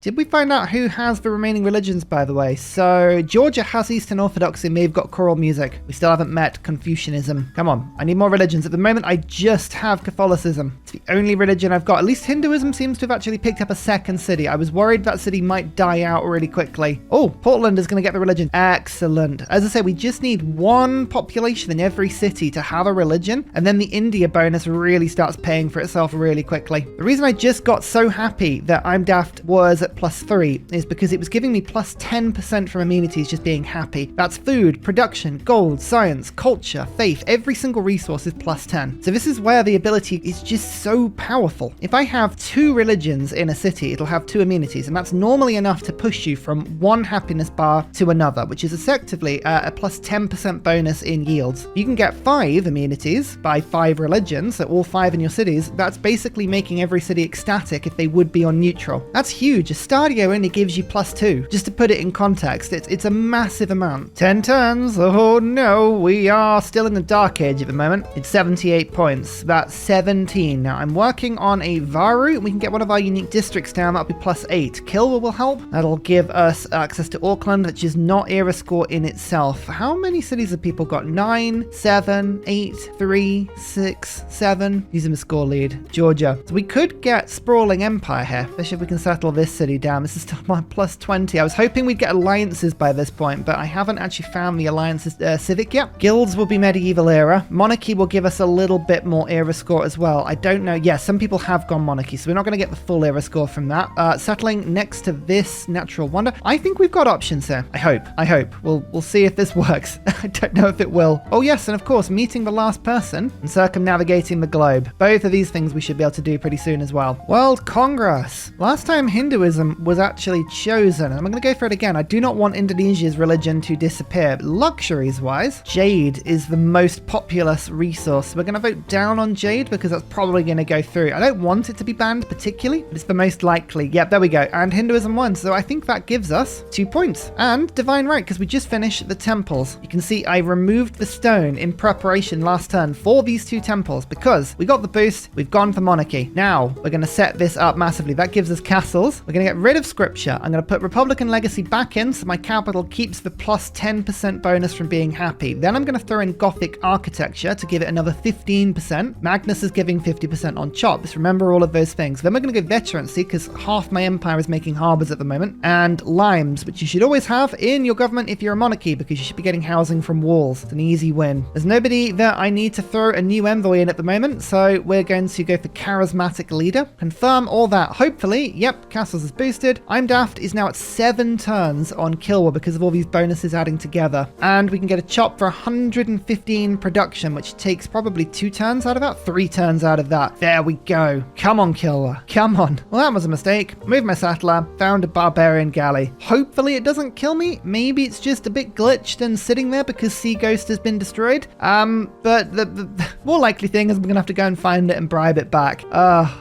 Did we find out who has the remaining religions, by the way? So Georgia has Eastern Orthodoxy, we've got choral music. We still haven't met Confucianism. Come on, I need more religions. At the moment, I just have Catholicism. It's the only religion I've got. At least Hinduism seems to have actually picked up a second city. I was worried that city might die out really quickly. Oh, Portland is going to get the religion. Excellent. As I say, we just need one population in every city to have a religion, and then the India bonus really starts paying for itself really quickly. The reason I just got so happy that I'm daft was at +3 is because it was giving me plus 10% from amenities just being happy. That's food, production, gold, science, culture, faith. Every single resource is plus 10. So this is where the ability is just so powerful. If I have 2 religions in a city, it'll have 2 amenities, and that's normally enough to push you from one happiness bar to another, which is effectively a plus 10% bonus in yields. You can get 5 amenities by 5 religions, so all 5 in your cities. That's basically making every city ecstatic if they would be on neutral. That's huge. A Stadio only gives you plus 2. Just to put it in context, it's a massive amount. 10 turns. Oh no, we are still in the Dark Age at the moment. It's 78 points. That's 17. Now I'm working on a Varu. We can get one of our unique districts down. That'll be plus 8. Kilwa will help. That'll give us access to Auckland, which is not era score in itself. How many cities have people got? 9, 7, 8, 3, 6, 7. Using the score lead. Georgia. So we could get Sprawling Empire here, especially if we can settle this city down. This is still my plus 20. I was hoping we'd get alliances by this point, but I haven't actually found the alliances civic yet. Guilds will be medieval era. Monarchy will give us a little bit more era score as well. I don't know. Yeah, some people have gone monarchy, so we're not going to get the full era score from that. Settling next to this natural wonder. I think we've got options here. I hope. We'll see if this works. I don't know if it will. Oh yes, and of course, meeting the last person and circumnavigating the globe. Both of these things we should be able to do pretty soon as well. World Congress. Last time Hinduism was actually chosen, and I'm going to go for it again. I do not want Indonesia's religion to disappear. Luxuries wise, Jade is the most populous resource. We're going to vote down on Jade because that's probably going to go through. I don't want it to be banned particularly, but it's the most likely. Yep, there we go. And Hinduism won, so I think that gives us 2 points. And Divine Right, because we just finished the temples. You can see I removed the stone in preparation last turn for these 2 temples because we got the boost, we've gone for monarchy. Now, we're going to set this up massively. That gives us castles. We're going to get rid of scripture. I'm going to put Republican Legacy back in so my capital keeps the plus 10% bonus from being happy. Then I'm going to throw in Gothic architecture to give it another 15%. Magnus is giving 50% on chops. Remember all of those things. Then we're going to go veterancy because half my empire is making harbors at the moment. And limes, which you should always have in your government if you're a monarchy because you should be getting housing from walls. It's an easy win. There's nobody that I need to throw a new envoy in at the moment, so we're going to go for charismatic leader. Confirm all that. Hopefully, yep, castles is boosted. I'm Daft is now at 7 turns on Kilwa because of all these bonuses adding together. And we can get a chop for 115 production, which takes probably 2 turns out of that, 3 turns out of that. There we go. Come on, Kilwa. Come on. Well, that was a mistake. Moved my settler, found a barbarian galley. Hopefully it doesn't kill me. Maybe it's just a bit glitched and sitting there because Sea Ghost has been destroyed. But the more likely thing is I'm going to have to go and find it and bribe it back.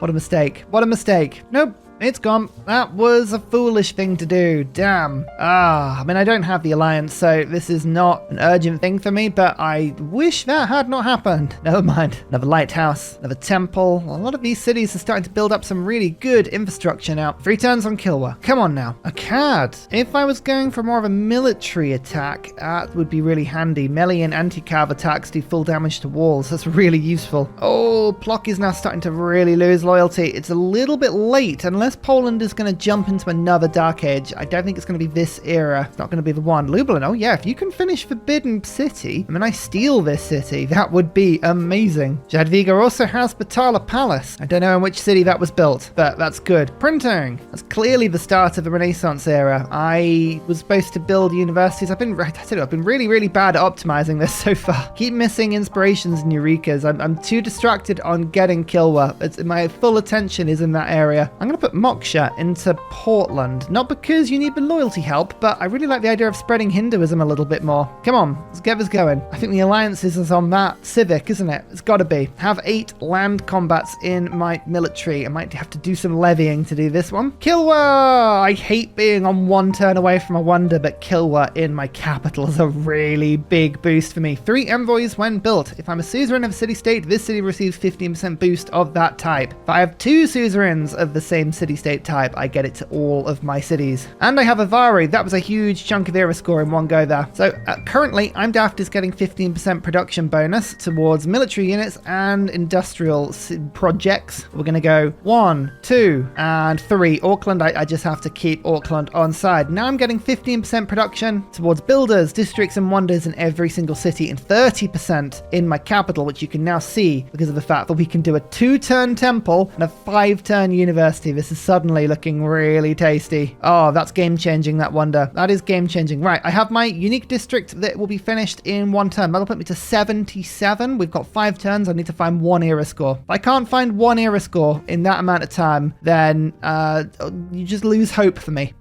What a mistake. What a mistake. Nope. It's gone. That was a foolish thing to do. Damn. I mean, I don't have the alliance, so this is not an urgent thing for me, but I wish that had not happened. Never mind. Another lighthouse, another temple. A lot of these cities are starting to build up some really good infrastructure now. 3 turns on Kilwa. Come on now. A CAD. If I was going for more of a military attack, that would be really handy. Melee and anti-cav attacks do full damage to walls. That's really useful. Oh, Plock is now starting to really lose loyalty. It's a little bit late, unless Poland is going to jump into another Dark Age. I don't think it's going to be this era. It's not going to be the one. Lublin, oh yeah, if you can finish Forbidden City, I mean, I steal this city. That would be amazing. Jadwiga also has Batala Palace. I don't know in which city that was built, but that's good. Printing. That's clearly the start of the Renaissance era. I was supposed to build universities. I've been really, really bad at optimizing this so far. Keep missing inspirations and Eurekas. I'm too distracted on getting Kilwa. My full attention is in that area. I'm going to put Moksha into Portland. Not because you need the loyalty help, but I really like the idea of spreading Hinduism a little bit more. Come on, let's get this going. I think the alliances is on that civic, isn't it? It's got to be. Have 8 land combats in my military. I might have to do some levying to do this one. Kilwa! I hate being on 1 turn away from a wonder, but Kilwa in my capital is a really big boost for me. 3 envoys when built. If I'm a suzerain of a city-state, this city receives 15% boost of that type. If I have 2 suzerains of the same city city-state type, I get it to all of my cities. And I have Avari. That was a huge chunk of era score in one go there. So currently, I'm daft is getting 15% production bonus towards military units and industrial projects. We're going to go 1, 2, and 3. Auckland, I just have to keep Auckland on side. Now I'm getting 15% production towards builders, districts, and wonders in every single city, and 30% in my capital, which you can now see because of the fact that we can do a 2-turn temple and a 5-turn university. This is suddenly looking really tasty. Oh, that's game-changing, that wonder. That is game-changing. Right, I have my unique district that will be finished in 1 turn. That'll put me to 77. We've got 5 turns. I need to find 1 era score. If I can't find 1 era score in that amount of time, then you just lose hope for me.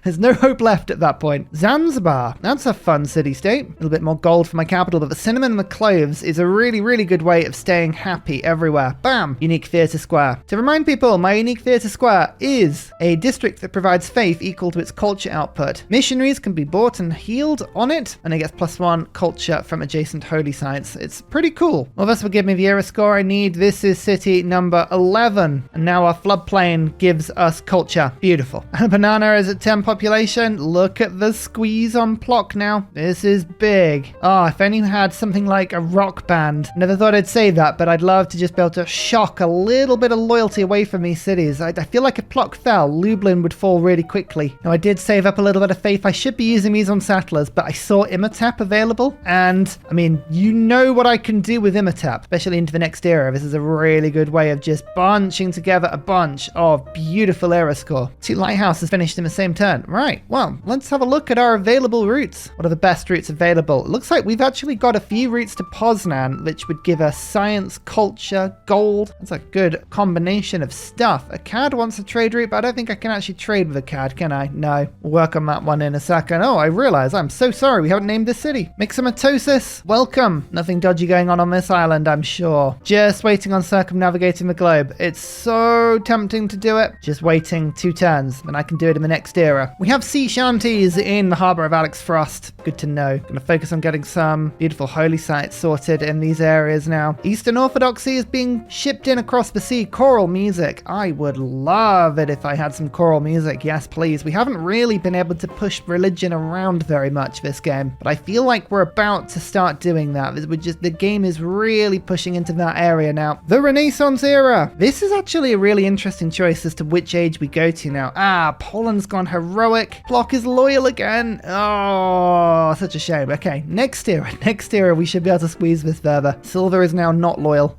There's no hope left at that point. Zanzibar. That's a fun city-state. A little bit more gold for my capital, but the cinnamon and the cloves is a really, really good way of staying happy everywhere. Bam! Unique theatre square. To remind people, my unique theatre square is a district that provides faith equal to its culture output. Missionaries can be bought and healed on it, and it gets +1 culture from adjacent holy sites. It's pretty cool. Well, this will give me the era score I need. This is city number 11, and now our floodplain gives us culture. Beautiful. And banana is at 10 population. Look at the squeeze on Plock now. This is big. Oh, if only had something like a rock band. Never thought I'd say that, but I'd love to just be able to shock a little bit of loyalty away from these cities. I feel like if Plock fell, Lublin would fall really quickly. Now, I did save up a little bit of faith. I should be using these on settlers, but I saw Imhotep available, and I mean, you know what I can do with Imhotep, especially into the next era. This is a really good way of just bunching together a bunch of beautiful era score. 2 lighthouses finished in the same turn. Right, well, let's have a look at our available routes. What are the best routes available? It looks like we've actually got a few routes to Poznan, which would give us science, culture, gold. That's a good combination of stuff. A CAD wants a trade route, but I don't think I can actually trade with a CAD, can I? No. We'll work on that one in a second. Oh, I realize I'm so sorry we haven't named this city. Mixomatosis, welcome. Nothing dodgy going on this island, I'm sure. Just waiting on circumnavigating the globe. It's so tempting to do it. Just waiting 2 turns, and I can do it in the next era. We have sea shanties in the harbour of Alex Frost. Good to know. Gonna focus on getting some beautiful holy sites sorted in these areas now. Eastern Orthodoxy is being shipped in across the sea. Choral music. I would love it if I had some choral music. Yes, please. We haven't really been able to push religion around very much this game, but I feel like we're about to start doing that. The game is really pushing into that area now. The Renaissance era. This is actually a really interesting choice as to which age we go to now. Ah, Poland's gone heroic. Plock is loyal again. Oh, such a shame. Okay, next era. Next era, we should be able to squeeze this further. Silver is now not loyal.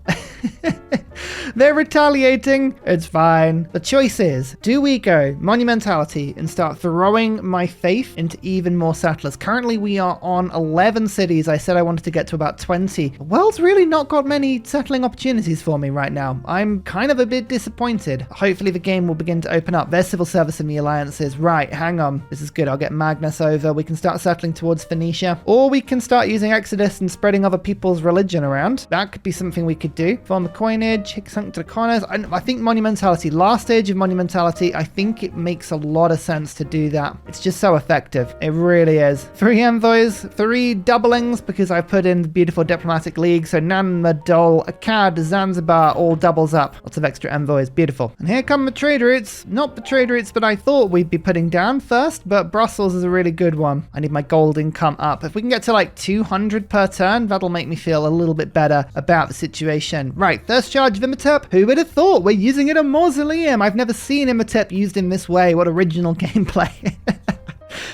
They're retaliating. It's fine. The choice is, do we go monumentality and start throwing my faith into even more settlers? Currently, we are on 11 cities. I said I wanted to get to about 20. The world's really not got many settling opportunities for me right now. I'm kind of a bit disappointed. Hopefully, the game will begin to open up. There's civil service in the alliances. Right, hang on. This is good. I'll get Magnus over. We can start settling towards Phoenicia. Or we can start using Exodus and spreading other people's religion around. That could be something we could do. Form the coinage, to the corners. I think monumentality, last stage of monumentality, I think it makes a lot of sense to do that. It's just so effective. It really is. 3 envoys, 3 doublings, because I put in the beautiful diplomatic league. So Nan, Madol, Akkad, Zanzibar all doubles up. Lots of extra envoys. Beautiful. And here come the trade routes. Not the trade routes that I thought we'd be putting down first, but Brussels is a really good one. I need my gold income up. If we can get to like 200 per turn, that'll make me feel a little bit better about the situation. Right, first charge of Imhotep. Who would have thought? We're using it a mausoleum. I've never seen Imhotep used in this way. What original gameplay.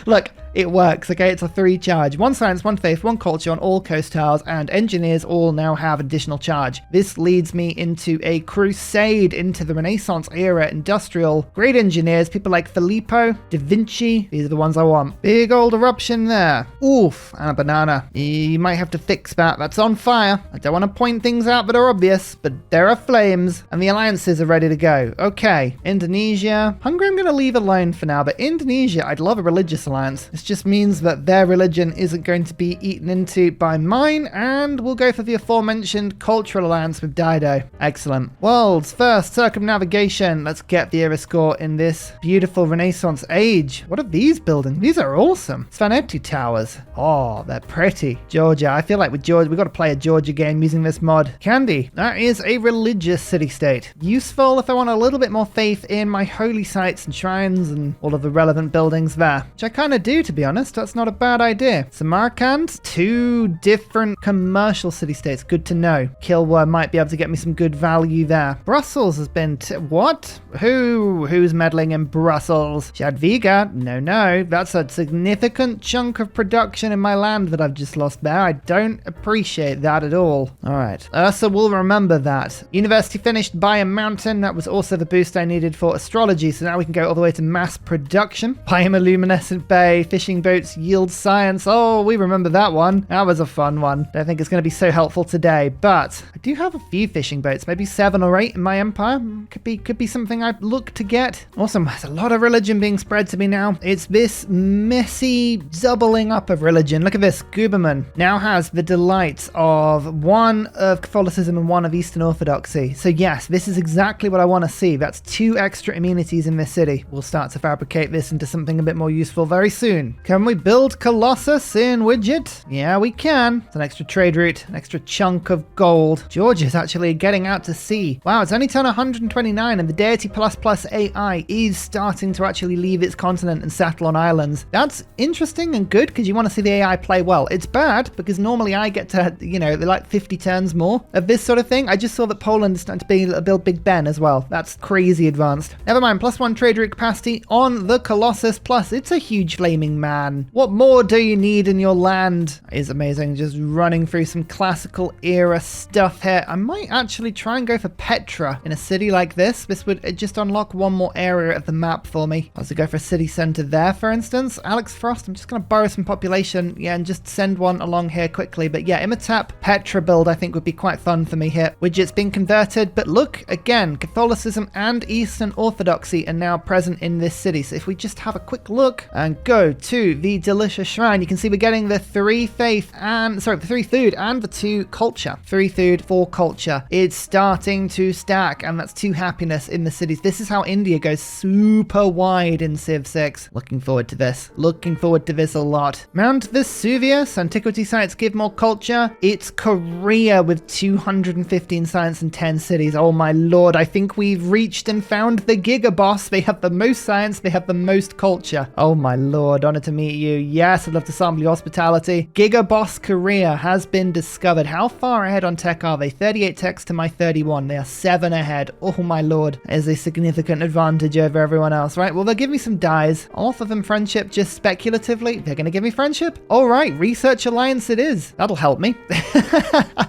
Look, it works, okay? It's a 3 charge. 1 science, 1 faith, 1 culture on all coast tiles, and engineers all now have additional charge. This leads me into a crusade into the Renaissance era industrial. Great engineers, people like Filippo, Da Vinci. These are the ones I want. Big old eruption there. Oof, and a banana. You might have to fix that. That's on fire. I don't want to point things out that are obvious, but there are flames, and the alliances are ready to go. Okay, Indonesia. Hungary I'm going to leave alone for now, but Indonesia, I'd love a religious alliance. This just means that their religion isn't going to be eaten into by mine, and we'll go for the aforementioned cultural alliance with Dido. Excellent. World's first circumnavigation. Let's get the era score in this beautiful Renaissance age. What are these buildings? These are awesome. Svanetti towers. Oh, they're pretty. Georgia. I feel like with Georgia, we've got to play a Georgia game using this mod. Candy. That is a religious city-state. Useful if I want a little bit more faith in my holy sites and shrines and all of the relevant buildings there, which I kind of do, to be honest. That's not a bad idea. Samarkand, 2 different commercial city-states. Good to know. Kilwa might be able to get me some good value there. Brussels has been... what? Who's meddling in Brussels? Jadwiga? No. That's a significant chunk of production in my land that I've just lost there. I don't appreciate that at all. All right. Ursa will remember that. University finished by a mountain. That was also the boost I needed for astrology. So now we can go all the way to mass production. Bioluminescent bay, fishing boats, yield science. Oh, we remember that one. That was a fun one. Don't think it's going to be so helpful today, but I do have a few fishing boats, maybe 7 or 8 in my empire. Could be something I'd look to get. Awesome. There's a lot of religion being spread to me now. It's this messy doubling up of religion. Look at this. Guberman now has the delights of 1 of Catholicism and 1 of Eastern Orthodoxy. So yes, this is exactly what I want to see. That's 2 extra immunities in this city. We'll start to fabricate this into something a bit more useful very soon. Can we build Colossus in Widget? Yeah, we can. It's an extra trade route, an extra chunk of gold. Georgia's actually getting out to sea. Wow, it's only turn 129 and the Deity plus AI is starting to actually leave its continent and settle on islands. That's interesting and good because you want to see the AI play well. It's bad because normally I get to, they're like 50 turns more of this sort of thing. I just saw that Poland is starting to build Big Ben as well. That's crazy advanced. Never mind, +1 trade route capacity on the Colossus Plus. It's a huge flaming man. What more do you need in your land? It is amazing. Just running through some classical era stuff here. I might actually try and go for Petra in a city like this. This would just unlock 1 more area of the map for me. I'll also go for a city center there, for instance. Alex Frost, I'm just going to borrow some population, and just send one along here quickly. But yeah, Imhotep Petra build I think would be quite fun for me here. Widget's been converted, but look, again, Catholicism and Eastern Orthodoxy are now present in this city. So if we just have a quick look and go to the delicious shrine, you can see we're getting the 3 faith and, the 3 food and the 2 culture. 3 food, 4 culture. It's starting to stack, and that's 2 happiness in the cities. This is how India goes super wide in Civ 6. Looking forward to this. Looking forward to this a lot. Mount Vesuvius, antiquity sites give more culture. It's Korea with 215 science and 10 cities. Oh my lord, I think we've reached and found the Giga Boss. They have the most science, they have the most culture. Oh my lord, honor to meet you. Yes, I'd love to sample your hospitality. Giga Boss Korea has been discovered. How far ahead on tech are they? 38 techs to my 31. They are 7 ahead. Oh my lord, that is a significant advantage over everyone else. Right, well, they'll give me some dies. I'll offer them friendship just speculatively. They're going to give me friendship? All right, research alliance it is. That'll help me.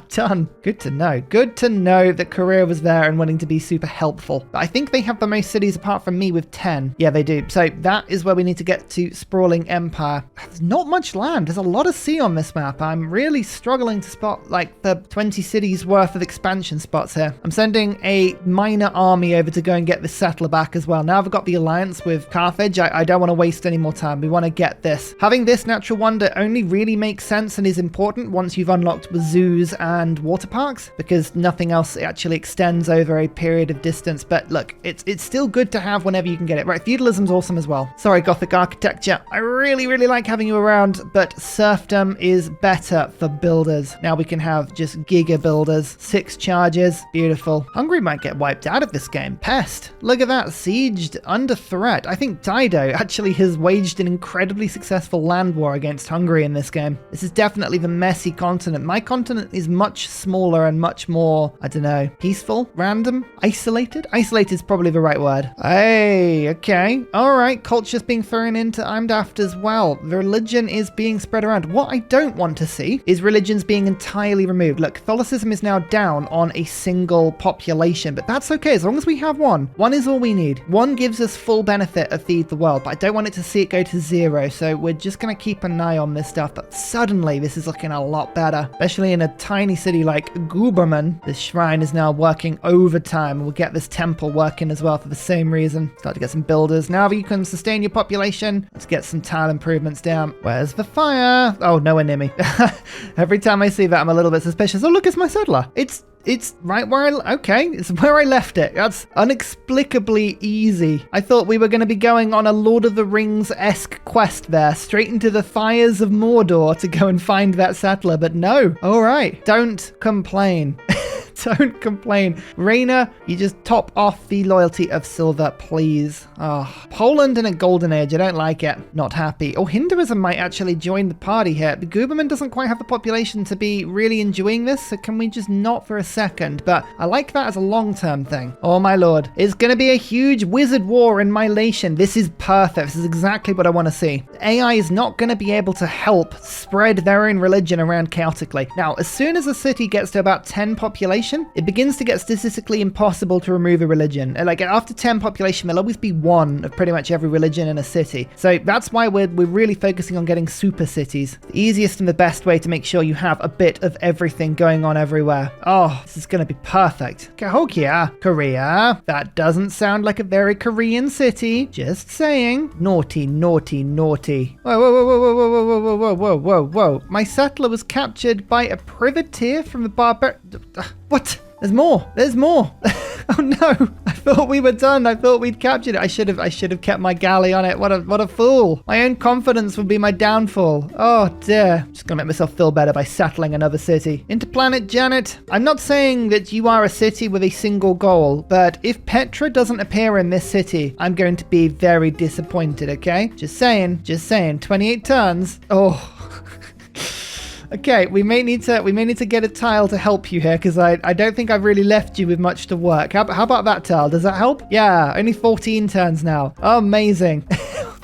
Done. Good to know. Good to know that Korea was there and wanting to be super helpful. But I think they have the most cities apart from me with 10. Yeah, they do. So that is where we need to get to sprawling empire. There's not much land. There's a lot of sea on this map. I'm really struggling to spot like the 20 cities worth of expansion spots here. I'm sending a minor army over to go and get this settler back as well. Now I've got the alliance with Carthage. I don't want to waste any more time. We want to get this. Having this natural wonder only really makes sense and is important once you've unlocked zoos and water parks, because nothing else actually extends over a period of distance. But look, it's still good to have whenever you can get it. Right, feudalism's awesome as well. Sorry, Gothic architecture. I really like having you around, but serfdom is better for builders. Now we can have just giga builders. 6 charges. Beautiful. Hungary might get wiped out of this game. Pest. Look at that. Sieged, under threat. I think Dido actually has waged an incredibly successful land war against Hungary in this game. This is definitely the messy continent. My continent is much smaller and much more, I don't know, peaceful, random, isolated? Isolated is probably the right word. Hey, okay. All right, culture's being thrown into Amdaft as well. Religion is being spread around. What I don't want to see is religions being entirely removed. Look, Catholicism is now down on a single population, but that's okay as long as we have one. One is all we need. One gives us full benefit of Feed the World, but I don't want it to see it go to 0, so we're just going to keep an eye on this stuff. But suddenly, this is looking a lot better, especially in a tiny city like Guberman. This shrine is now working overtime. We'll get this temple working as well for the same reason. Start to get some builders. Now that you can sustain your population, let's get some tile improvements down. Where's the fire? Oh, nowhere near me. Every time I see that, I'm a little bit suspicious. Oh, look, it's my settler. It's right where it's where I left it. That's inexplicably easy. I thought we were going to be going on a Lord of the Rings-esque quest there, straight into the fires of Mordor to go and find that settler, but no. All right, don't complain. Don't complain. Raina, you just top off the loyalty of silver, please. Oh, Poland in a golden age. I don't like it. Not happy. Oh, Hinduism might actually join the party here. The Guberman doesn't quite have the population to be really enjoying this, so can we just not for a second? But I like that as a long-term thing. Oh, my lord. It's going to be a huge wizard war in my nation. This is perfect. This is exactly what I want to see. AI is not going to be able to help spread their own religion around chaotically. Now, as soon as a city gets to about 10 population, it begins to get statistically impossible to remove a religion. Like after 10 population, there'll always be one of pretty much every religion in a city. So that's why we're really focusing on getting super cities. The easiest and the best way to make sure you have a bit of everything going on everywhere. Oh, this is going to be perfect. Cahokia, Korea. That doesn't sound like a very Korean city. Just saying. Naughty, naughty, naughty. Whoa, whoa, whoa, whoa, whoa, whoa, whoa, whoa, whoa, whoa, whoa. My settler was captured by a privateer from the What? There's more. There's more. Oh no. I thought we were done. I thought we'd captured it. I should have kept my galley on it. What a fool. My own confidence would be my downfall. Oh dear. Just gonna make myself feel better by settling another city. Interplanet Janet. I'm not saying that you are a city with a single goal, but if Petra doesn't appear in this city, I'm going to be very disappointed, okay? Just saying. 28 turns. Oh. Okay, we may need to get a tile to help you here, because I don't think I've really left you with much to work. How about that tile? Does that help? Yeah, only 14 turns now. Oh, amazing.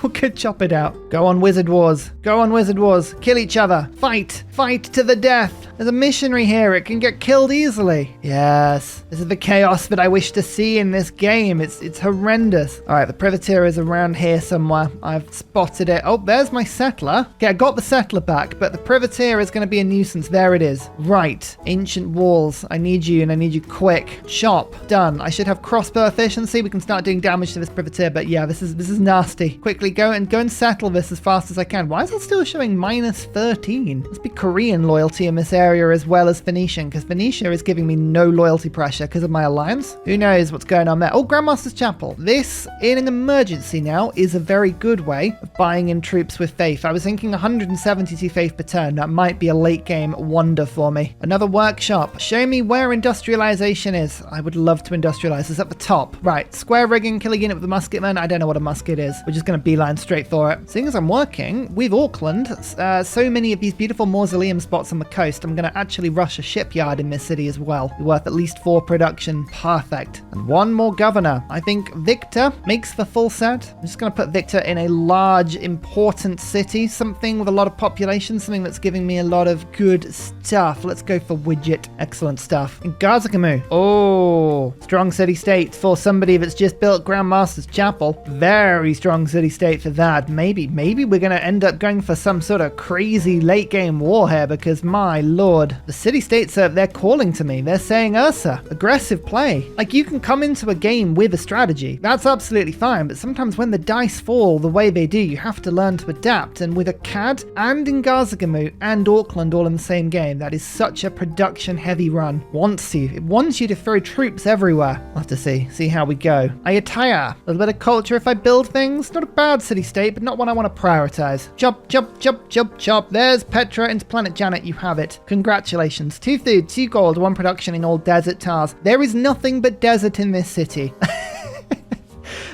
We could chop it out. Go on, Wizard Wars. Go on, Wizard Wars. Kill each other. Fight. Fight to the death. There's a missionary here. It can get killed easily. Yes. This is the chaos that I wish to see in this game. It's horrendous. All right, the privateer is around here somewhere. I've spotted it. Oh, there's my settler. Okay, I got the settler back, but the privateer is going to be a nuisance. There it is. Right. Ancient walls. I need you, and I need you quick. Chop. Done. I should have crossbow efficiency. We can start doing damage to this privateer, but yeah, this is nasty. Quickly go and settle this as fast as I can. Why is it still showing -13? Must be Korean loyalty in this area as well as Phoenician, because Phoenicia is giving me no loyalty pressure because of my alliance. Who knows what's going on there? Oh, Grandmaster's Chapel. This, in an emergency now, is a very good way of buying in troops with faith. I was thinking 172 faith per turn. That might be a late game wonder for me. Another workshop. Show me where industrialization is. I would love to industrialize. It's at the top. Right. Square rigging, kill a unit with a musketman. I don't know what a musket is. We're just going to beeline straight for it. Seeing as I'm working with Auckland, so many of these beautiful mausoleum spots on the coast, I'm going to actually rush a shipyard in this city as well. Be worth at least 4 production. Perfect. And 1 more governor. I think Victor makes the full set. I'm just going to put Victor in a large, important city. Something with a lot of population. Something that's giving me a lot of good stuff. Let's go for Widget. Excellent stuff. And Gazakamu. Oh, strong city-state for somebody that's just built Grandmaster's Chapel. Very strong city-state for that. Maybe we're going to end up going for some sort of crazy late-game war here, because my lord, the city-states they're calling to me. They're saying, Ursa, aggressive play. Like, you can come into a game with a strategy. That's absolutely fine, but sometimes when the dice fall the way they do, you have to learn to adapt. And with a CAD and Ngazagamu and Auckland all in the same game, that is such a production-heavy run. It wants you to throw troops everywhere. We'll have to see how we go. Ayutthaya, a little bit of culture if I build things. Not a bad city-state, but not one I want to prioritize. Chop, chop, chop, chop, chop. There's Petra into Planet Janet. You have it. Congratulations. 2 food, 2 gold, 1 production in all desert tars. There is nothing but desert in this city.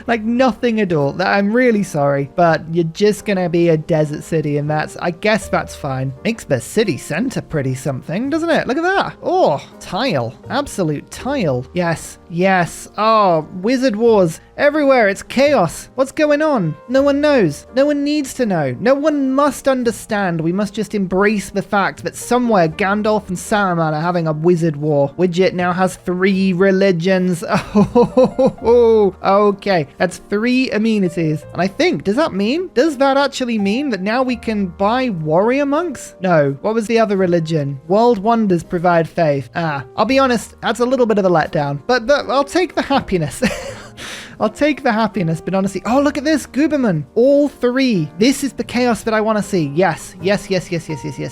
Like, nothing at all. I'm really sorry, but you're just gonna be a desert city, and I guess that's fine. Makes the city center pretty something, doesn't it? Look at that. Oh, tile. Absolute tile. Yes, yes. Oh, Wizard Wars. Everywhere, it's chaos. What's going on? No one knows. No one needs to know. No one must understand. We must just embrace the fact that somewhere Gandalf and Saruman are having a wizard war. Widget now has 3 religions. Oh, okay. That's 3 amenities. And I think, does that actually mean that now we can buy warrior monks? No. What was the other religion? World wonders provide faith. I'll be honest, that's a little bit of a letdown, but I'll take the happiness. I'll take the happiness, but honestly, oh, look at this, Gooberman. All 3. This is the chaos that I want to see. Yes.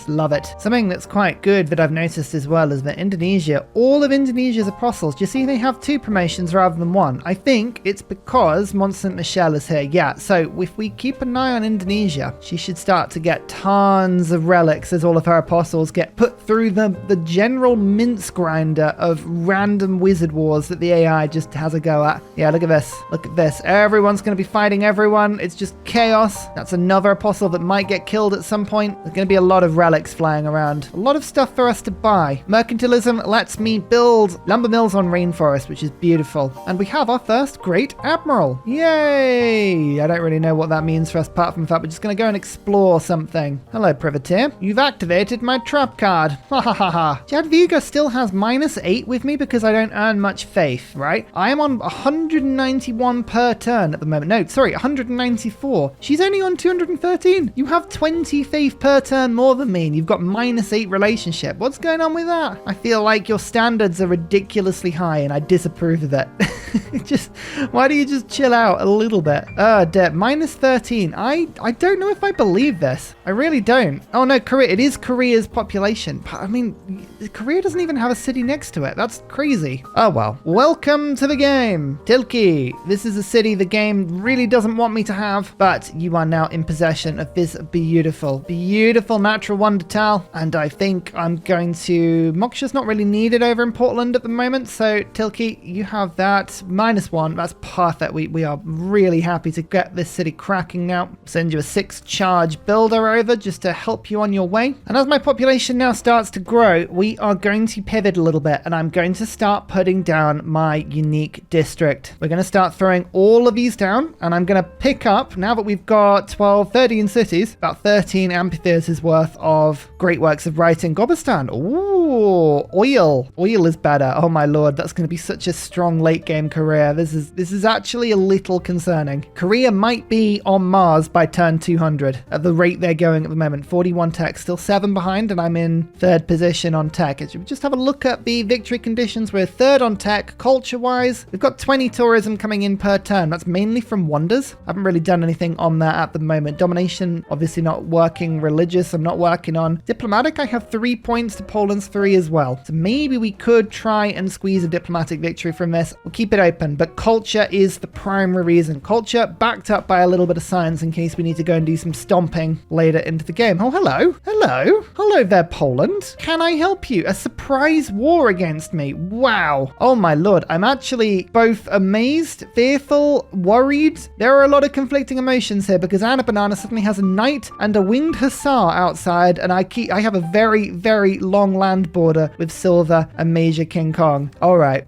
Love it. Something that's quite good that I've noticed as well is that Indonesia, all of Indonesia's apostles, do you see they have 2 promotions rather than 1? I think it's because Mont Saint Michel is here. Yeah, so if we keep an eye on Indonesia, she should start to get tons of relics as all of her apostles get put through the general mince grinder of random wizard wars that the AI just has a go at. Yeah, look at this. Look at this. Everyone's going to be fighting everyone. It's just chaos. That's another apostle that might get killed at some point. There's going to be a lot of relics flying around. A lot of stuff for us to buy. Mercantilism lets me build lumber mills on rainforest, which is beautiful. And we have our first great admiral. Yay! I don't really know what that means for us, apart from the fact we're just going to go and explore something. Hello, privateer. You've activated my trap card. Ha ha ha ha. Jadviga still has -8 with me because I don't earn much faith, right? I am on 191 per turn at the moment. No, sorry, 194. She's only on 213. You have 20 faith per turn more than me, and you've got -8 relationship. What's going on with that? I feel like your standards are ridiculously high, and I disapprove of it. Why do you just chill out a little bit? Debt, -13. I don't know if I believe this. I really don't. Oh no, Korea. It is Korea's population. I mean, Korea doesn't even have a city next to it. That's crazy. Oh well. Welcome to the game. Tilki. This is a city the game really doesn't want me to have, but you are now in possession of this beautiful, beautiful natural wonder tile. And I think I'm going to... Moksha's not really needed over in Portland at the moment, so Tilki, you have that. -1. That's perfect. We are really happy to get this city cracking now. Send you a 6 charge builder over just to help you on your way. And as my population now starts to grow, we are going to pivot a little bit, and I'm going to start putting down my unique district. We're going to start throwing all of these down, and I'm going to pick up, now that we've got 13 cities, about 13 amphitheaters worth of great works of writing. Gobistan. Ooh, oil. Oil is better. Oh my lord, that's going to be such a strong late game career. This is actually a little concerning. Korea might be on Mars by turn 200 at the rate they're going at the moment. 41 tech, still 7 behind, and I'm in 3rd position on tech. Just have a look at the victory conditions. We're 3rd on tech. Culture-wise, we've got 20 tourism coming in per turn. That's mainly from wonders. I haven't really done anything on that at the moment. Domination, obviously not working. Religious, I'm not working on. Diplomatic, I have 3 points to Poland's 3 as well. So maybe we could try and squeeze a diplomatic victory from this. We'll keep it open, but culture is the primary reason. Culture backed up by a little bit of science in case we need to go and do some stomping later into the game. Oh, hello. Hello. Hello there, Poland. Can I help you? A surprise war against me. Wow. Oh my lord. I'm actually both amazed, fearful, worried. There are a lot of conflicting emotions here because Anna Banana suddenly has a knight and a winged hussar outside, and I have a very, very long land border with Silver and Major King Kong. All right.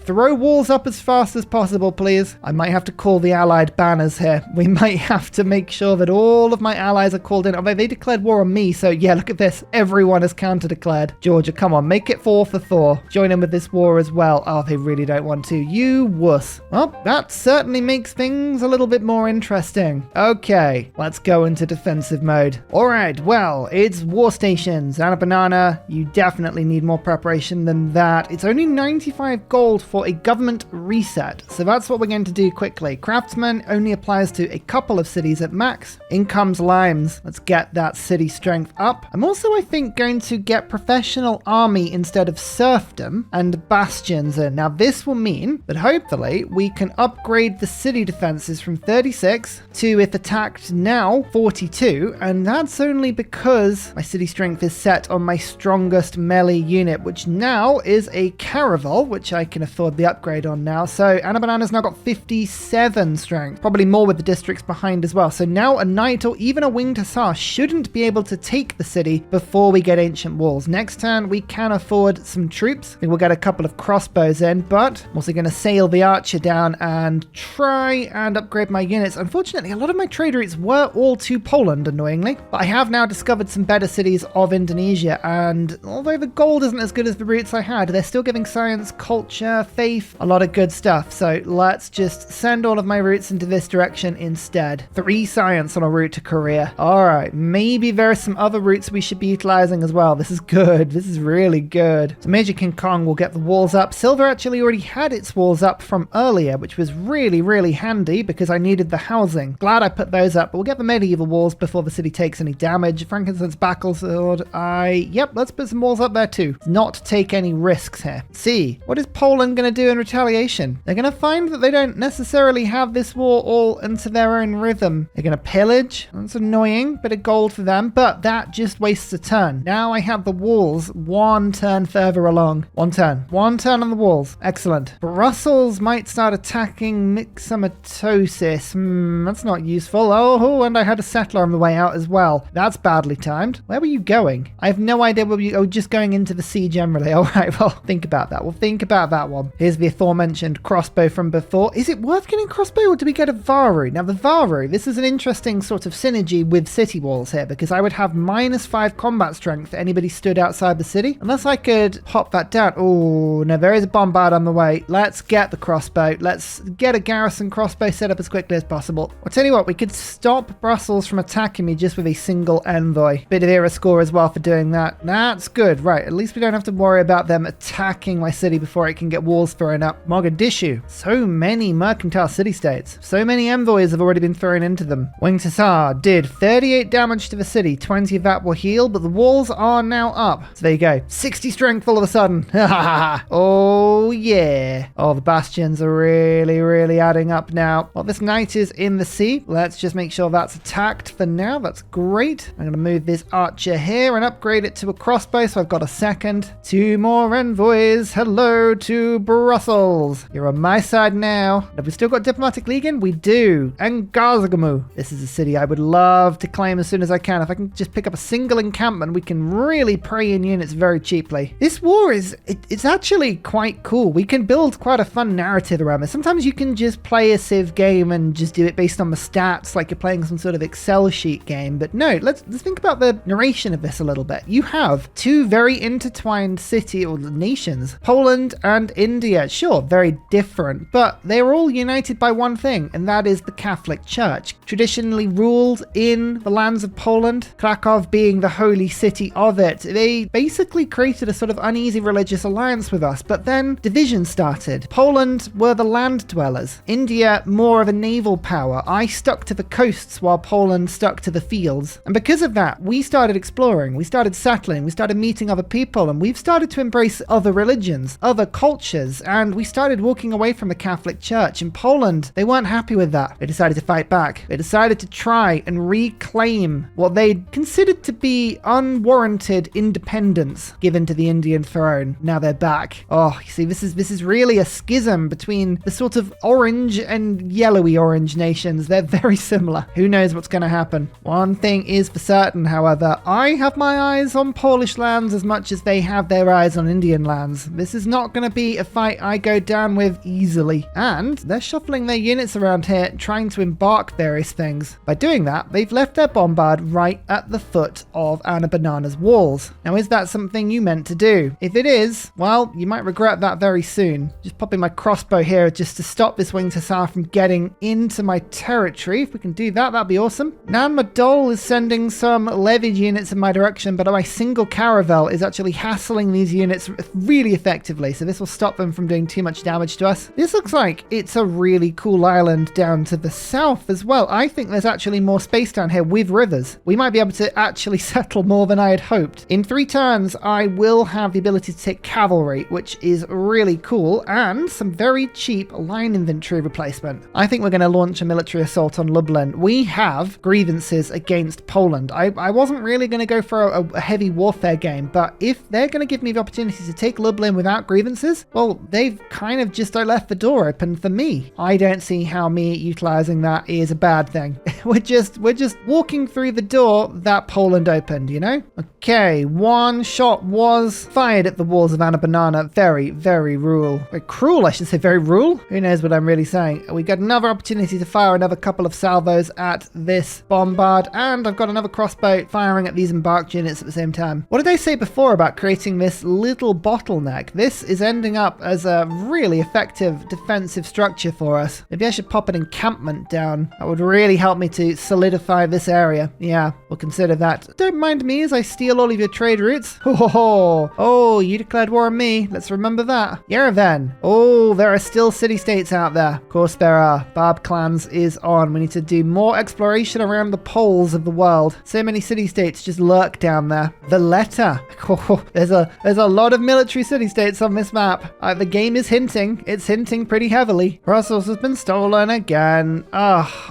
Throw walls up as fast as possible, please. I might have to call the allied banners here. We might have to make sure that all of my allies are called in. Although they declared war on me, so yeah, look at this. Everyone is counter-declared. Georgia, come on, make it 4 for Thor. Join in with this war as well. Oh, they really don't want to. You wuss. Well, that certainly makes things a little bit more interesting. Okay, let's go into defensive mode. All right, well, it's war stations. Anna Banana, you definitely need more preparation than that. It's only 95 gold for a government reset, so that's what we're going to do quickly. Craftsman only applies to a couple of cities at max. In comes Limes. Let's get that city strength up. I'm also, I think, going to get professional army instead of serfdom and bastions in. Now, this will mean that hopefully we can upgrade the city defenses from 36 to, if attacked now, 42, and that's only because my city strength is set on my strongest melee unit, which now is a caravel, which I can afford the upgrade on now. So Anna Banana's now got 57 strength, probably more with the districts behind as well. So now a knight or even a winged hussar shouldn't be able to take the city before we get ancient walls. Next turn, we can afford some troops. I think we'll get a couple of crossbows in, but I'm also going to sail the archer down and try and upgrade my units. Unfortunately, a lot of my trade routes were all to Poland, annoyingly, but I have now discovered some better cities of Indonesia, and although the gold isn't as good as the routes I had, they're still giving science, culture, faith, a lot of good stuff. So let's just send all of my routes into this direction instead. 3 science on a route to Korea. All right, maybe there are some other routes we should be utilizing as well. This is good. This is really good. So Major King Kong will get the walls up. Silver actually already had its walls up from earlier, which was really, really handy because I needed the housing. Glad I put those up, but we'll get the medieval walls before the city takes any damage. Frankincense battle sword. Yep, let's put some walls up there too. Not take any risks here. See, what is Poland going to do in retaliation? They're going to find that they don't necessarily have this war all into their own rhythm. They're going to pillage. That's annoying. Bit of gold for them, but that just wastes a turn. Now I have the walls 1 turn further along. 1 turn. 1 turn on the walls. Excellent. Brussels might start attacking Myxomatosis. That's not useful. Oh, and I had a settler on the way out as well. That's badly timed. Where were you going? I have no idea where you... Oh, just going into the sea generally. All right, well, think about that. We'll think about that one. Here's the aforementioned crossbow from before. Is it worth getting crossbow or do we get a Varu? Now, the Varu, this is an interesting sort of synergy with city walls here because I would have -5 combat strength for anybody stood outside the city. Unless I could pop that down. Oh, no, there is a bombard on the way. Let's get the crossbow. Let's get a garrison crossbow set up as quickly as possible. I'll tell you what, we could stop Brussels from attacking me just with a single envoy. Bit of era score as well for doing that. That's good. Right, at least we don't have to worry about them attacking my city before it can get walls thrown up. Mogadishu. So many mercantile city-states. So many envoys have already been thrown into them. Winged Hussar did 38 damage to the city. 20 of that will heal, but the walls are now up. So there you go. 60 strength all of a sudden. Oh, yeah. Oh, the bastions are really, really adding up now. Well, this knight is in the sea. Let's just make sure that's attacked for now. That's great. I'm going to move this archer here and upgrade it to a crossbow, so I've got a second. 2 more envoys. Hello to Brussels. You're on my side now. Have we still got diplomatic league in? We do. And Gazagamu. This is a city I would love to claim as soon as I can. If I can just pick up a single encampment, we can really prey in units very cheaply. This war is, it's actually quite cool. We can build quite a fun narrative around this. Sometimes you can just play a Civ game and just do it based on the stats like you're playing some sort of Excel sheet game. But no, let's think about the narration of this a little bit. You have 2 very intertwined city or nations, Poland and India. Sure, very different, but they're all united by one thing, and that is the Catholic Church. Traditionally ruled in the lands of Poland, Krakow being the holy city of it. They basically created a sort of uneasy religious alliance with us, but then division started. Poland were the land dwellers, India more of a naval power. I stuck to the coasts while Poland stuck to the fields. And because of that, we started exploring, we started settling, we started meeting other people, and we've started to embrace other religions, other cultures, and we started walking away from the Catholic Church. In Poland, they weren't happy with that. They decided to fight back. They decided to try and reclaim what they considered to be unwarranted independence given to the Indian throne. Now they're back. Oh, you see, this is really a schism between the sort of orange and yellowy orange nations. They're very similar. Who knows what's going to happen? One thing is for certain, however, I have my eyes on Polish lands as much as they have their eyes on Indian lands. This is not going to be a fight I go down with easily. And they're shuffling their units around here, trying to embark various things. By doing that, they've left their bombard right at the foot of Anna Banana's walls. Now, is that something you meant to do? If it is, well, you might regret that very soon. Just popping my crossbow here just to stop this Winged Hussar from getting into my territory. If we can do that, that'd be awesome. Nan Madol is sending some levied units in my direction, but my single caravel is actually hassling these units really effectively, so this will stop them from doing too much damage to us. This looks like it's a really cool island down to the south as well. I think there's actually more space down here with rivers. We might be able to actually settle more than I had hoped. In 3 turns, I will have the ability to take cavalry, which is really cool, and some very cheap line infantry replacement. I think we're going to launch a military assault on Lublin. We have grievances against Poland. I wasn't really going to go for a heavy warfare game, but if they're going to give me the opportunity to take Lublin without grievances, well, they've kind of just left the door open for me. I don't see how me utilizing that is a bad thing. We're just walking through the door that Poland opened, you know? Okay, 1 shot was fired at the walls of Anna Banana. Very, very rural. Very cruel, I should say. Very rural? Who knows what I'm really saying? We got another opportunity to fire another couple of salvos at this bombard, and I've got another crossbow firing at these embarked units at the same time. What did I say before about creating this little bottleneck? This is ending up as a really effective defensive structure for us. Maybe I should pop an encampment down. That would really help me to solidify this area. Yeah, we'll consider that. Don't mind me as I steal all of your trade routes. Oh, you declared war on me. Let's remember that. Yerevan. Oh, there are still city-states out there. Of course there are. Barb clans is on. We need to do more exploration around the poles of the world. So many city-states just lurk down there. Valletta. Oh, there's a lot of military city-states on this map. The game is hinting. It's hinting pretty heavily. Brussels has been stolen again.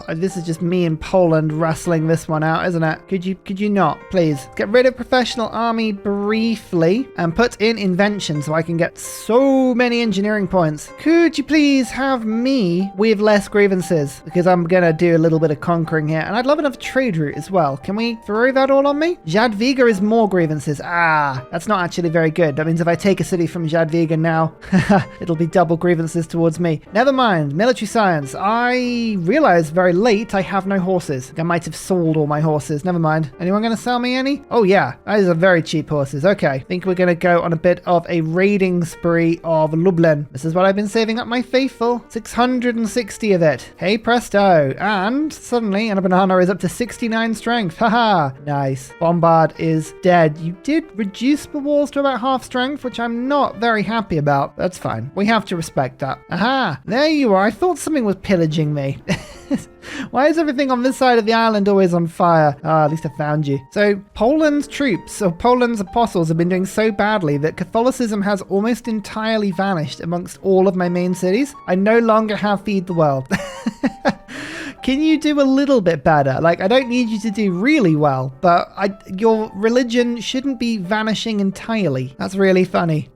This is just me and Poland wrestling this one out, isn't it? Could you not, please? Get rid of professional army briefly and put in invention so I can get so many engineering points. Could you please have me with less grievances? Because I'm gonna do a little bit of conquering here, and I'd love another trade route as well. Can we throw that all on me? Jadwiga is more grievances. That's not actually very good. That means if I take a city from Jadwiga now, it'll be double grievances towards me. Never mind. Military science. I realized very late I have no horses. I might have sold all my horses. Never mind. Anyone gonna sell me any? Oh yeah, those are very cheap horses. Okay, think we're gonna go on a bit of a raiding spree of Lublin. This is what I've been saving up my faithful. 660 of it. Hey presto. And suddenly, and a banana is up to 69 strength. Haha. Nice. Bombard is dead. You did reduce the walls to about half strength, which I'm not very happy about. That's fine. We have to respect that. Aha. There you are. I thought something was pillaging me. Why is everything on this side of the island always on fire? At least I found you. So Poland's troops, or Poland's apostles, have been doing so badly that Catholicism has almost entirely vanished amongst all of my main cities. I no longer have Feed the World. Can you do a little bit better? Like, I don't need you to do really well, but your religion shouldn't be vanishing entirely. That's really funny.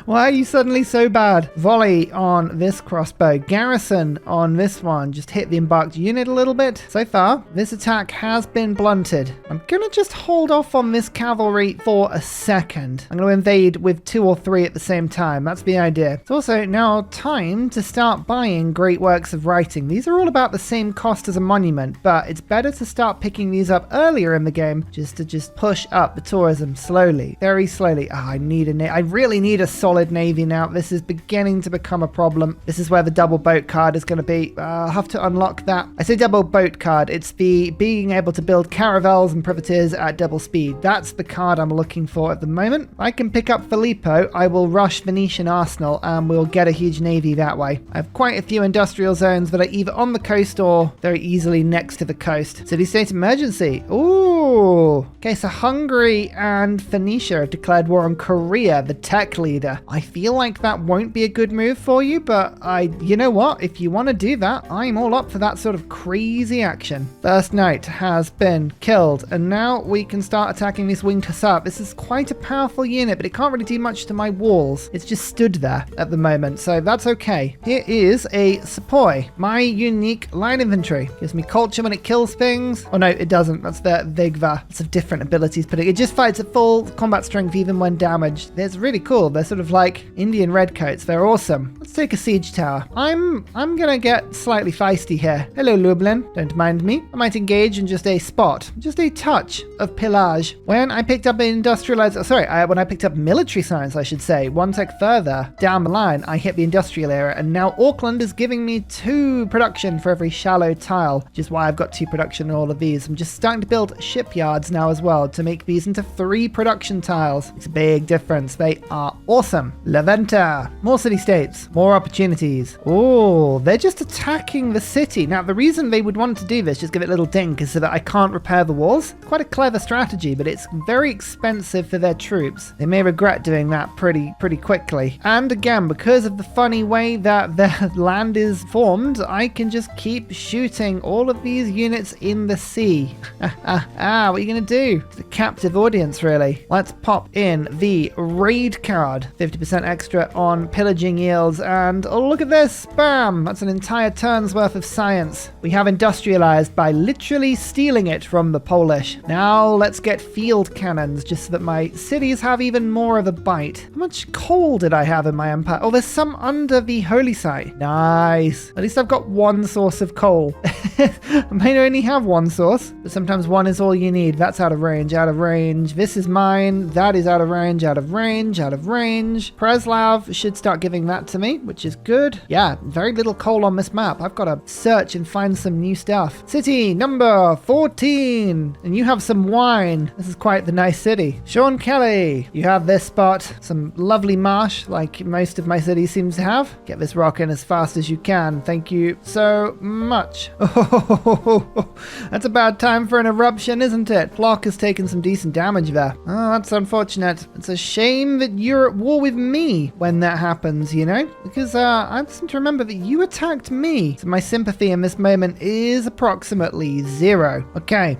Why are you suddenly so bad? Volley on this crossbow. Garrison on this one. Just hit the embarked unit a little bit. So far, this attack has been blunted. I'm gonna just hold off on this cavalry for a second. I'm gonna invade with 2 or 3 at the same time. That's the idea. It's also now time to start buying great works of writing. These are all about the same cost as a monument, but it's better to start picking these up earlier in the game just to push up the tourism slowly, very slowly. I really need a solid navy now. This is beginning to become a problem. This is where the double boat card is going to be. I'll have to unlock that. I say double boat card. It's the being able to build caravels and privateers at double speed. That's the card I'm looking for at the moment. If I can pick up Filippo, I will rush Venetian Arsenal and we'll get a huge navy that way. I have quite a few industrial zones that are either on the coast or very easily next to the coast. City-state emergency. Ooh. Okay, so Hungary and Phoenicia have declared war on Korea, the tech leader. I feel like that won't be a good move for you, but you know what? If you want to do that, I'm all up for that sort of crazy action. First knight has been killed, and now we can start attacking this winged hussar. This is quite a powerful unit, but it can't really do much to my walls. It's just stood there at the moment, so that's okay. Here is a sepoy, my unique line infantry. Gives me culture when it kills things. Oh no, it doesn't. That's the Vigva. It's of different abilities, but it just fights at full combat strength even when damaged. It's really cool. They're sort of like Indian redcoats. They're awesome. Let's take a siege tower. I'm gonna get slightly feisty here. Hello, Lublin. Don't mind me. I might engage in just a spot, just a touch of pillage. When I picked up when I picked up military science, I should say, one tech further down the line, I hit the industrial era, and now Auckland is giving me 2 production for every shallow tile, which is why I've got 2 production in all of these. I'm just starting to build shipyards now as well to make these into 3 production tiles. It's a big difference. They are awesome. Laventa. More city-states. More opportunities. Oh, they're just attacking the city. Now, the reason they would want to do this, just give it a little dink, is so that I can't repair the walls. Quite a clever strategy, but it's very expensive for their troops. They may regret doing that pretty quickly. And again, because of the funny way that their land is formed, I can just keep shooting all of these units in the sea. What are you going to do? It's a captive audience, really. Let's pop in the raid card. They've 50% extra on pillaging yields, and oh, look at this, bam, that's an entire turn's worth of science. We have industrialized by literally stealing it from the Polish. Now let's get field cannons just so that my cities have even more of a bite. How much coal did I have in my empire? Oh, there's some under the holy site. Nice. At least I've got one source of coal. I may only have one source, but sometimes one is all you need. That's out of range, out of range. This is mine. That is out of range, out of range, out of range. Preslav should start giving that to me, which is good. Yeah, very little coal on this map. I've got to search and find some new stuff. City number 14. And you have some wine. This is quite the nice city. Sean Kelly, you have this spot. Some lovely marsh, like most of my cities seems to have. Get this rocking as fast as you can. Thank you so much. Oh, that's a bad time for an eruption, isn't it? Flock has taken some decent damage there. Oh, that's unfortunate. It's a shame that you're at war with me when that happens, you know? Because I seem to remember that you attacked me. So my sympathy in this moment is approximately 0. Okay.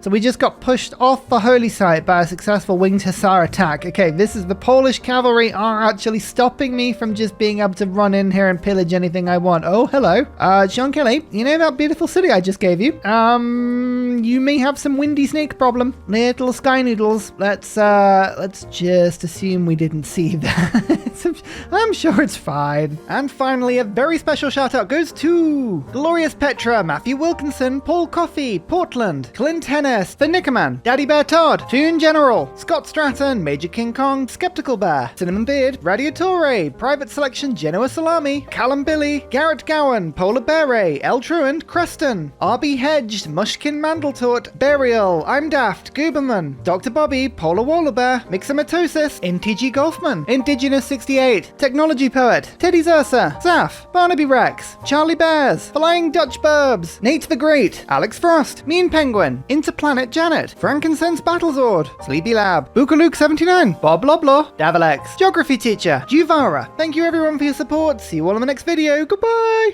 So we just got pushed off the holy site by a successful winged Hussar attack. Okay, this is the Polish cavalry are actually stopping me from just being able to run in here and pillage anything I want. Oh, hello. Sean Kelly, you know that beautiful city I just gave you? You may have some windy snake problem. Little sky noodles. Let's just assume we didn't see that. I'm sure it's fine. And finally, a very special shout out goes to Glorious Petra, Matthew Wilkinson, Paul Coffey, Portland, Clint Hennis, The Nickerman, Daddy Bear Todd, Toon General, Scott Stratton, Major King Kong, Skeptical Bear, Cinnamon Beard, Radiatore, Private Selection, Genoa Salami, Callum Billy, Garrett Gowan, Polar Beret, El Truant, Creston, RB Hedged, Mushkin Mandletort, Burial, I'm Daft, Gooberman, Dr. Bobby, Polar Waller Bear, Mixomatosis, NTG Golfman, Indigenous 68, Technology Poet, Teddy Zursa, Zaf, Barnaby Rex, Charlie Bears, Flying Dutch Burbs, Nate the Great, Alex Frost, Mean Penguin, Interplanet Janet, Frankincense Battlezord, Sleepy Lab, Bookaluk 79, Bob Loblaw, Davalex, Geography Teacher, Juvara. Thank you everyone for your support. See you all in the next video. Goodbye!